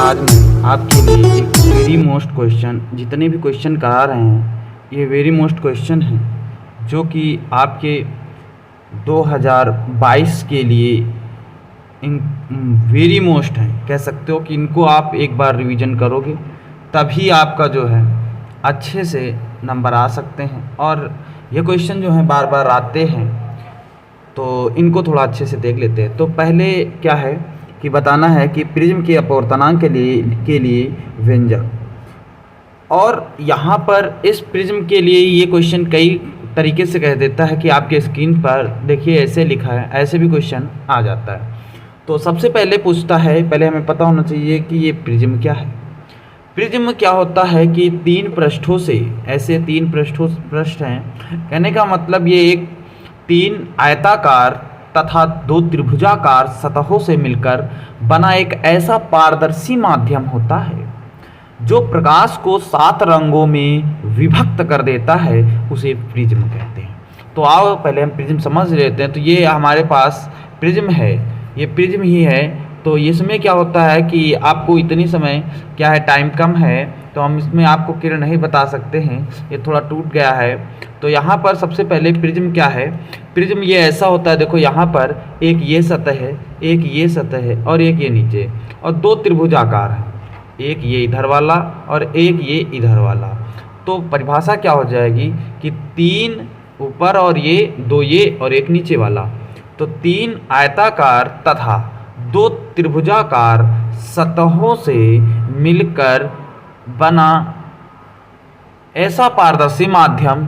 आज मैं आपके लिए एक वेरी मोस्ट क्वेश्चन, जितने भी क्वेश्चन करा रहे हैं ये वेरी मोस्ट क्वेश्चन हैं जो कि आपके 2022 के लिए इन वेरी मोस्ट हैं। कह सकते हो कि इनको आप एक बार रिवीजन करोगे तभी आपका जो है अच्छे से नंबर आ सकते हैं। और ये क्वेश्चन जो हैं बार बार आते हैं तो इनको थोड़ा अच्छे से देख लेते हैं। तो पहले क्या है कि बताना है कि प्रिज्म के अपवर्तनांक के लिए व्यंजक। और यहाँ पर इस प्रिज्म के लिए ये क्वेश्चन कई तरीके से कह देता है कि आपके स्क्रीन पर देखिए ऐसे लिखा है, ऐसे भी क्वेश्चन आ जाता है। तो सबसे पहले पूछता है, पहले हमें पता होना चाहिए कि ये प्रिज्म क्या है। प्रिज्म क्या होता है कि तीन पृष्ठों से, ऐसे तीन पृष्ठ हैं, कहने का मतलब ये एक तीन आयताकार तथा दो त्रिभुजाकार सतहों से मिलकर बना एक ऐसा पारदर्शी माध्यम होता है जो प्रकाश को 7 रंगों में विभक्त कर देता है, उसे प्रिज्म कहते हैं। तो आओ पहले हम प्रिज्म समझ लेते हैं। तो ये हमारे पास प्रिज्म है, ये प्रिज्म ही है। तो इसमें क्या होता है कि आपको इतनी समय क्या है, टाइम कम है तो हम इसमें आपको किरण नहीं बता सकते हैं, ये थोड़ा टूट गया है। तो यहाँ पर सबसे पहले प्रिज्म क्या है। प्रिज्म ये ऐसा होता है, देखो यहाँ पर एक ये सतह है, एक ये सतह है और एक ये नीचे, और दो त्रिभुजाकार हैं, एक ये इधर वाला और एक ये इधर वाला। तो परिभाषा क्या हो जाएगी कि 3 ऊपर और ये 2 ये और एक नीचे वाला। तो 3 आयताकार तथा 2 त्रिभुजाकार सतहों से मिलकर बना ऐसा पारदर्शी माध्यम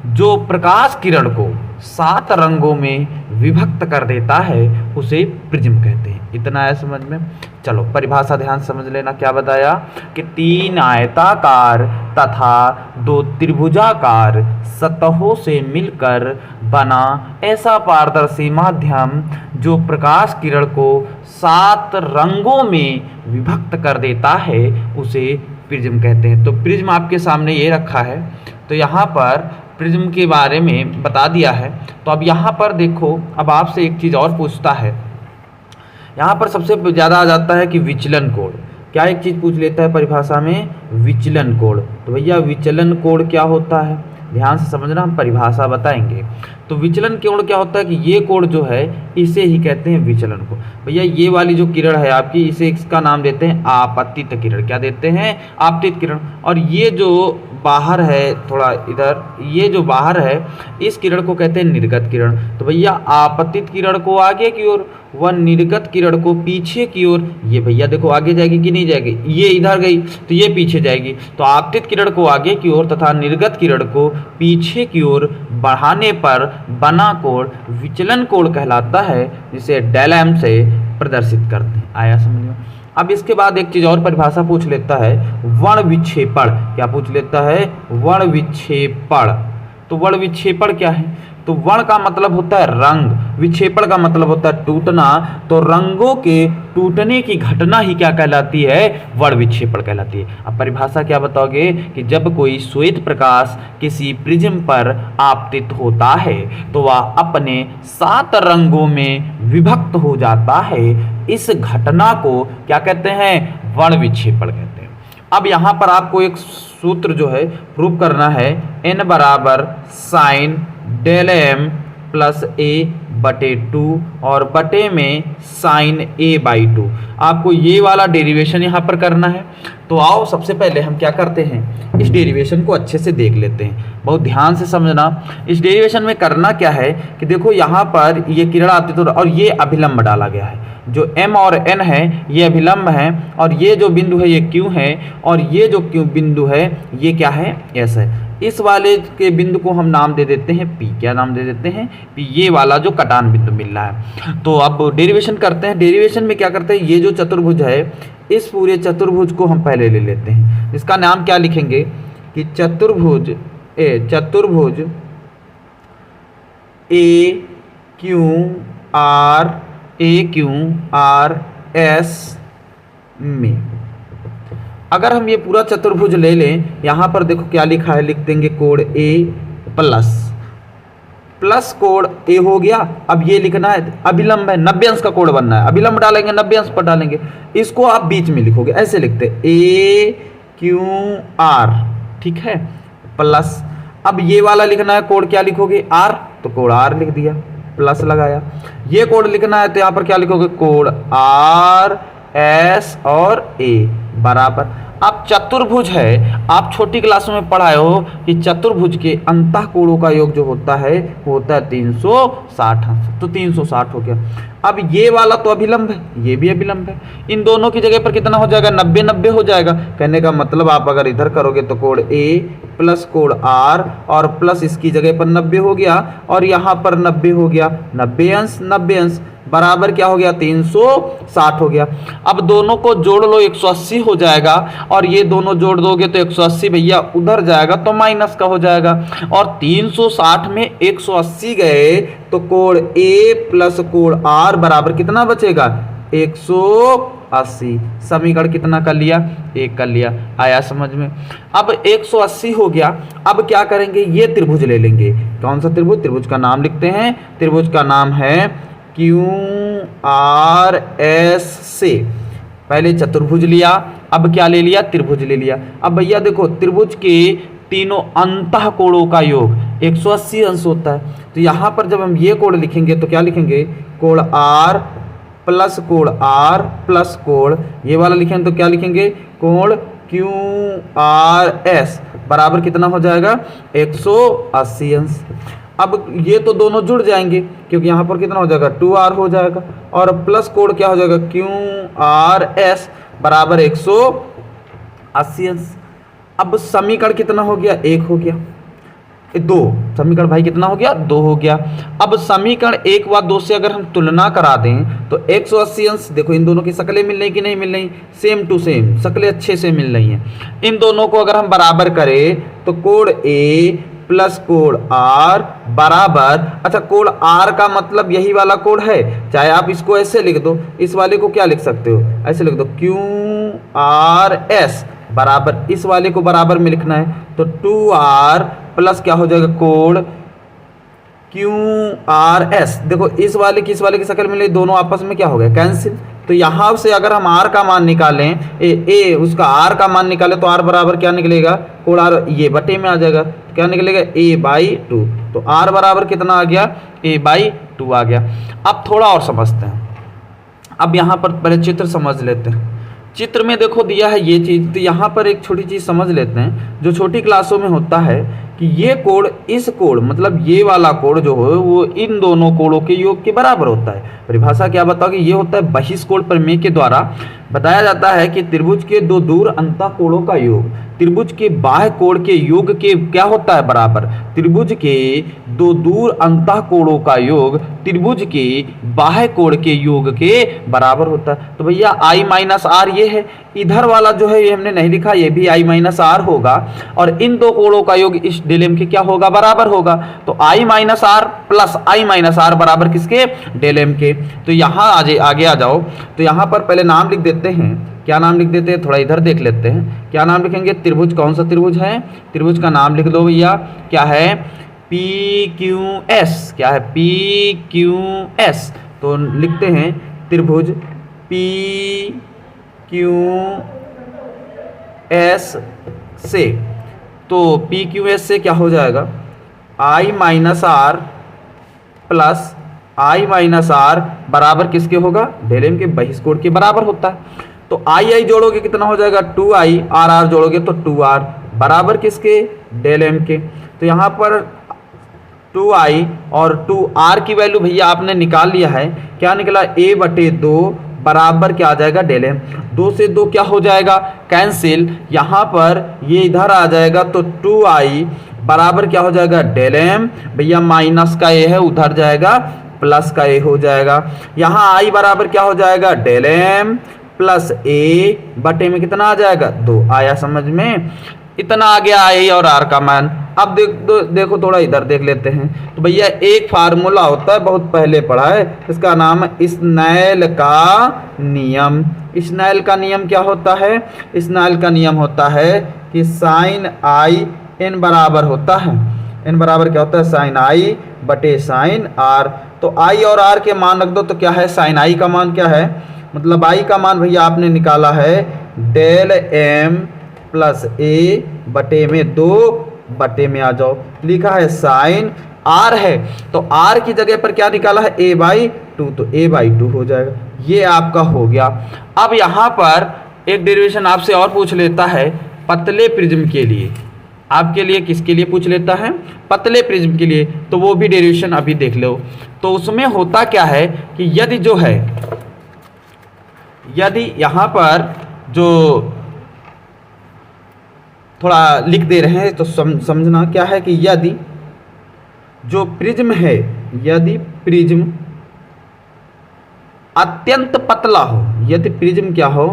जो प्रकाश किरण को 7 रंगों में विभक्त कर देता है, उसे प्रिज्म कहते हैं। इतना है समझ में। चलो परिभाषा ध्यान समझ लेना। क्या बताया कि 3 आयताकार तथा 2 त्रिभुजाकार सतहों से मिलकर बना ऐसा पारदर्शी माध्यम जो प्रकाश किरण को 7 रंगों में विभक्त कर देता है, उसे प्रिज्म कहते हैं। तो प्रिज्म आपके सामने ये रखा है, तो यहाँ पर प्रिज्म के बारे में बता दिया है। तो अब यहाँ पर देखो, अब आपसे एक चीज़ और पूछता है। यहाँ पर सबसे ज़्यादा आ जाता है कि विचलन कोण। क्या एक चीज़ पूछ लेता है परिभाषा में, विचलन कोण। तो भैया विचलन कोण क्या होता है, ध्यान से समझना, हम परिभाषा बताएंगे। तो विचलन कोण क्या होता है कि ये कोण जो है इसे ही कहते हैं विचलन कोण। भैया ये वाली जो किरण है आपकी, इसे इसका नाम देते हैं आपतित किरण। क्या देते हैं, आपतित किरण। और ये जो बाहर है, थोड़ा इधर, ये जो बाहर है इस किरण को कहते हैं निर्गत किरण। तो भैया आपतित किरण को आगे की ओर व निर्गत किरण को पीछे की ओर, ये भैया देखो आगे जाएगी कि नहीं जाएगी, ये इधर गई तो ये पीछे जाएगी। तो आपतित किरण को आगे की ओर तथा निर्गत किरण को पीछे की ओर बढ़ाने पर बना कोण विचलन कोण कहलाता है, जिसे डेल एम से प्रदर्शित करते हैं। आया समझ में। अब इसके बाद एक चीज और परिभाषा पूछ लेता है, वर्ण विक्षेपण। क्या पूछ लेता है, वर्ण विक्षेपण। तो वर्ण विक्षेपण क्या है, तो वर्ण का मतलब होता है रंग, विक्षेपण का मतलब होता है टूटना। तो रंगों के टूटने की घटना ही क्या कहलाती है, वर्ण विक्षेपण कहलाती है। अब परिभाषा क्या बताओगे कि जब कोई श्वेत प्रकाश किसी प्रिज्म पर आपतित होता है तो वह अपने 7 रंगों में विभक्त हो जाता है। इस घटना को क्या कहते हैं, वर्ण विक्षेपण कहते हैं। अब यहाँ पर आपको एक सूत्र जो है प्रूव करना है, n बराबर साइन डेल एम प्लस ए बटे 2 और बटे में साइन ए बाई 2। आपको ये वाला डेरिवेशन यहाँ पर करना है। तो आओ सबसे पहले हम क्या करते हैं, इस डेरिवेशन को अच्छे से देख लेते हैं, बहुत ध्यान से समझना। इस डेरिवेशन में करना क्या है कि देखो यहाँ पर ये किरण आती तो, और ये अभिलंब डाला गया है, जो m और n है ये अभिलंब है, और ये जो बिंदु है ये q है, और ये जो q बिंदु है ये क्या है, s है। इस वाले के बिंदु को हम नाम दे देते हैं p। क्या नाम दे देते हैं, p। ये वाला जो कटान बिंदु मिल रहा है। तो अब डेरिवेशन करते हैं। डेरिवेशन में क्या करते हैं, ये जो चतुर्भुज है इस पूरे चतुर्भुज को हम पहले ले लेते हैं। इसका नाम क्या लिखेंगे कि चतुर्भुज ए क्यू आर एस में। अगर हम ये पूरा चतुर्भुज ले लें, यहाँ पर देखो क्या लिखा है, लिख देंगे कोण ए प्लस प्लस कोण ए हो गया। अब ये लिखना है अभिलंब है, 90 अंश का कोण बनना है, अभिलंब डालेंगे 90 अंश पर डालेंगे, इसको आप बीच में लिखोगे, ऐसे लिखते ए क्यू आर, ठीक है, प्लस अब ये वाला लिखना है कोण, क्या लिखोगे आर, तो कोण आर लिख दिया, प्लस लगाया। ये कोण लिखना है तो यहाँ पर क्या लिखोगे कोण आर एस और ए बराबर। अब चतुर्भुज है, आप छोटी क्लास में पढ़ाए हो कि चतुर्भुज के अंतः कोणों का योग जो होता है वो होता है 360 अंश, तो 360 हो गया। अब ये वाला तो अभिलंब है, ये भी अभिलंब है, इन दोनों की जगह पर कितना हो जाएगा 90 90 हो जाएगा। कहने का मतलब आप अगर इधर करोगे तो कोण ए प्लस कोण आर और प्लस इसकी जगह पर 90 हो गया और यहाँ पर 90 हो गया, 90 अंश 90 अंश बराबर क्या हो गया 360 हो गया। अब दोनों को जोड़ लो 180 हो जाएगा और ये दोनों जोड़ दोगे तो 180 भैया उधर जाएगा तो माइनस का हो जाएगा और 360 में 180 गए तो कोण ए प्लस कोण आर बराबर कितना बचेगा 180। समीकरण कितना कर लिया 1 कर लिया, आया समझ में। अब 180 हो गया, अब क्या करेंगे ये त्रिभुज ले लेंगे। कौन सा त्रिभुज, त्रिभुज का नाम लिखते हैं, त्रिभुज का नाम है क्यू आर एस से। पहले चतुर्भुज लिया, अब क्या ले लिया त्रिभुज ले लिया। अब भैया देखो त्रिभुज के तीनों अंतः कोणों का योग 180 अंश होता है, तो यहाँ पर जब हम ये कोण लिखेंगे तो क्या लिखेंगे कोण आर प्लस कोण आर प्लस कोण, ये वाला लिखेंगे तो क्या लिखेंगे कोण क्यू आर एस बराबर कितना हो जाएगा 180 अंश। अब ये तो दोनों जुड़ जाएंगे क्योंकि यहाँ पर कितना हो जाएगा 2r हो जाएगा और प्लस कोण क्या हो जाएगा क्यू आर एस बराबर 180 अंश। अब समीकरण कितना हो गया 1 हो गया, 2 समीकरण भाई कितना हो गया 2 हो गया। अब समीकरण 1 व 2 से अगर हम तुलना करा दें तो 180 अंश, देखो इन दोनों की शक्लें मिल रही कि नहीं मिल रही, सेम टू सेम शक्लें अच्छे से मिल रही हैं। इन दोनों को अगर हम बराबर करें तो कोण ए प्लस कोण आर बराबर, अच्छा कोण आर का मतलब यही वाला कोण है, चाहे आप इसको ऐसे लिख दो, इस वाले को क्या लिख सकते हो ऐसे लिख दो क्यू आर एस बराबर, इस वाले को बराबर में लिखना है तो 2r प्लस क्या हो जाएगा कोण क्यू आर एस। देखो इस वाले की शक्ल मिल रही, दोनों आपस में क्या हो गया कैंसिल। तो यहाँ से अगर हम r का मान निकालें ए उसका r का मान निकाले तो r बराबर क्या निकलेगा कोण r, ये बटे में आ जाएगा क्या निकलेगा a/2, तो r बराबर कितना आ गया a/2 आ गया। अब थोड़ा और समझते हैं, अब यहाँ पर पहले चित्र समझ लेते हैं। चित्र में देखो दिया है ये चीज़, तो यहाँ पर एक छोटी चीज़ समझ लेते हैं जो छोटी क्लासों में होता है कि ये कोण इस कोण मतलब ये वाला कोण जो है वो इन दोनों कोणों के योग के बराबर होता है। परिभाषा क्या बताओ कि ये होता है बहिष्कोण प्रमेय के द्वारा बताया जाता है कि त्रिभुज के दो दूर अंतः कोणों का योग त्रिभुज के बाह्य कोण के योग के क्या होता है बराबर, त्रिभुज के दो दूर अंतः कोणों का योग त्रिभुज के बाह्य कोण के योग के बराबर होता है। तो भैया i माइनस आर ये है, इधर वाला जो है ये हमने नहीं लिखा, ये भी i माइनस आर होगा और इन दो कोणों का योग इस डेल m के क्या होगा बराबर होगा। तो i minus R plus i minus R बराबर किसके डेल m के। तो यहाँ आगे आ जाओ, तो यहाँ पर पहले नाम लिख देते हैं, क्या नाम लिख देते हैं थोड़ा इधर देख लेते हैं, क्या नाम लिखेंगे त्रिभुज, कौन सा त्रिभुज है, त्रिभुज का नाम लिख दो भैया क्या है PQS, क्या है PQS। तो लिखते हैं त्रिभुज PQS से, तो PQS से क्या हो जाएगा i minus R plus i minus R बराबर किसके होगा डेल m के बहिष्कोण के बराबर होता है। तो i जोड़ोगे कितना हो जाएगा 2i, r जोड़ोगे तो 2r बराबर किसके डेल m के। तो यहाँ पर 2i और 2r की वैल्यू भैया आपने निकाल लिया है, क्या निकला a/2 बराबर क्या आ जाएगा डेल m। 2 से 2 क्या हो जाएगा कैंसिल, यहाँ पर ये इधर आ जाएगा तो 2i बराबर क्या हो जाएगा डेल m, भैया माइनस का a है उधर जाएगा प्लस का a हो जाएगा। यहाँ i बराबर क्या हो जाएगा डेल m प्लस a बटे में कितना आ जाएगा 2, आया समझ में। इतना आ गया i और r का मान। अब देखो थोड़ा इधर देख लेते हैं, तो भैया एक फार्मूला होता है बहुत पहले पढ़ा है, इसका नाम है स्नेल का नियम। स्नेल का नियम क्या होता है, स्नेल का नियम होता है कि साइन i n बराबर होता है n बराबर क्या होता है साइन आई बटे साइन आर। तो आई और आर के मान रख दो तो क्या है साइन आई का मान क्या है, मतलब आई का मान भैया आपने निकाला है डेल एम प्लस ए बटे में 2 बटे में आ जाओ, लिखा है साइन आर है तो आर की जगह पर क्या निकाला है a बाई 2, तो a बाई 2 हो जाएगा। ये आपका हो गया। अब यहाँ पर एक डेरिवेशन आपसे और पूछ लेता है पतले प्रिज्म के लिए, आपके लिए किसके लिए पूछ लेता है, पतले प्रिज्म के लिए, तो वो भी डेरिवेशन अभी देख लो। तो उसमें होता क्या है कि यदि जो है, यदि यहाँ पर जो थोड़ा लिख दे रहे हैं तो समझना क्या है कि यदि जो प्रिज्म है, यदि प्रिज्म अत्यंत पतला हो, यदि प्रिज्म क्या हो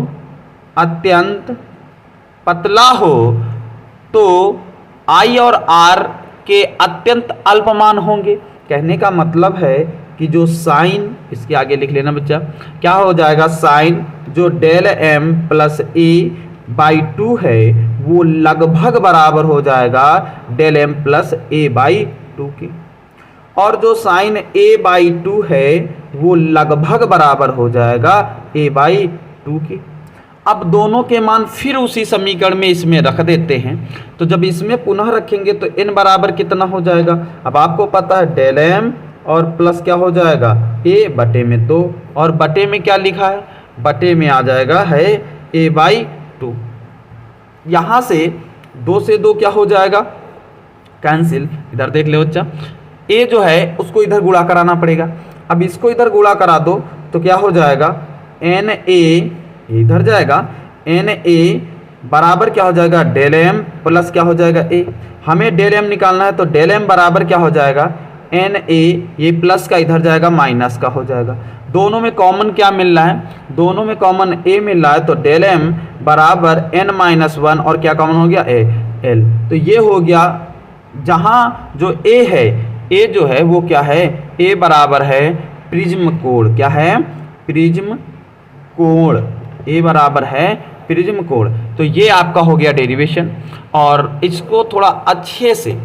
अत्यंत पतला हो, तो आई और आर के अत्यंत अल्पमान होंगे। कहने का मतलब है कि जो साइन, इसके आगे लिख लेना बच्चा, क्या हो जाएगा साइन जो del M plus A by 2 है वो लगभग बराबर हो जाएगा del M plus A by 2 के, और जो साइन a बाई 2 है वो लगभग बराबर हो जाएगा a बाई 2 के। अब दोनों के मान फिर उसी समीकरण में इसमें रख देते हैं, तो जब इसमें पुनः रखेंगे तो n बराबर कितना हो जाएगा, अब आपको पता है डेल m और प्लस क्या हो जाएगा a बटे में 2, और बटे में क्या लिखा है, बटे में आ जाएगा है a बाई 2। यहाँ से 2 से 2 क्या हो जाएगा कैंसिल, इधर देख ले बच्चा, a जो है उसको इधर गुणा कराना पड़ेगा। अब इसको इधर गुणा करा दो तो क्या हो जाएगा एन ए, इधर जाएगा एन ए बराबर क्या हो जाएगा डेल एम प्लस क्या हो जाएगा ए। हमें डेल एम निकालना है तो डेल एम बराबर क्या हो जाएगा एन ए, ये प्लस का इधर जाएगा माइनस का हो जाएगा। दोनों में कॉमन क्या मिल रहा है, दोनों में कॉमन ए मिल रहा है, तो डेल एम बराबर एन माइनस 1 और क्या कॉमन हो गया ए एल। तो ये हो गया, जहाँ जो ए है, ए जो है वो क्या है, ए बराबर है प्रिज्म कोण, क्या है प्रिज्म कोण, ए बराबर है प्रिज्म कोण। तो ये आपका हो गया डेरिवेशन, और इसको थोड़ा अच्छे से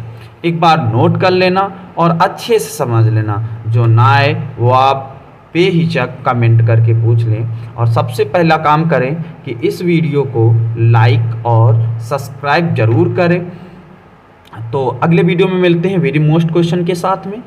एक बार नोट कर लेना और अच्छे से समझ लेना, जो ना आए वो आप बेहिचक कमेंट करके पूछ लें। और सबसे पहला काम करें कि इस वीडियो को लाइक और सब्सक्राइब जरूर करें। तो अगले वीडियो में मिलते हैं वेरी मोस्ट क्वेश्चन के साथ में।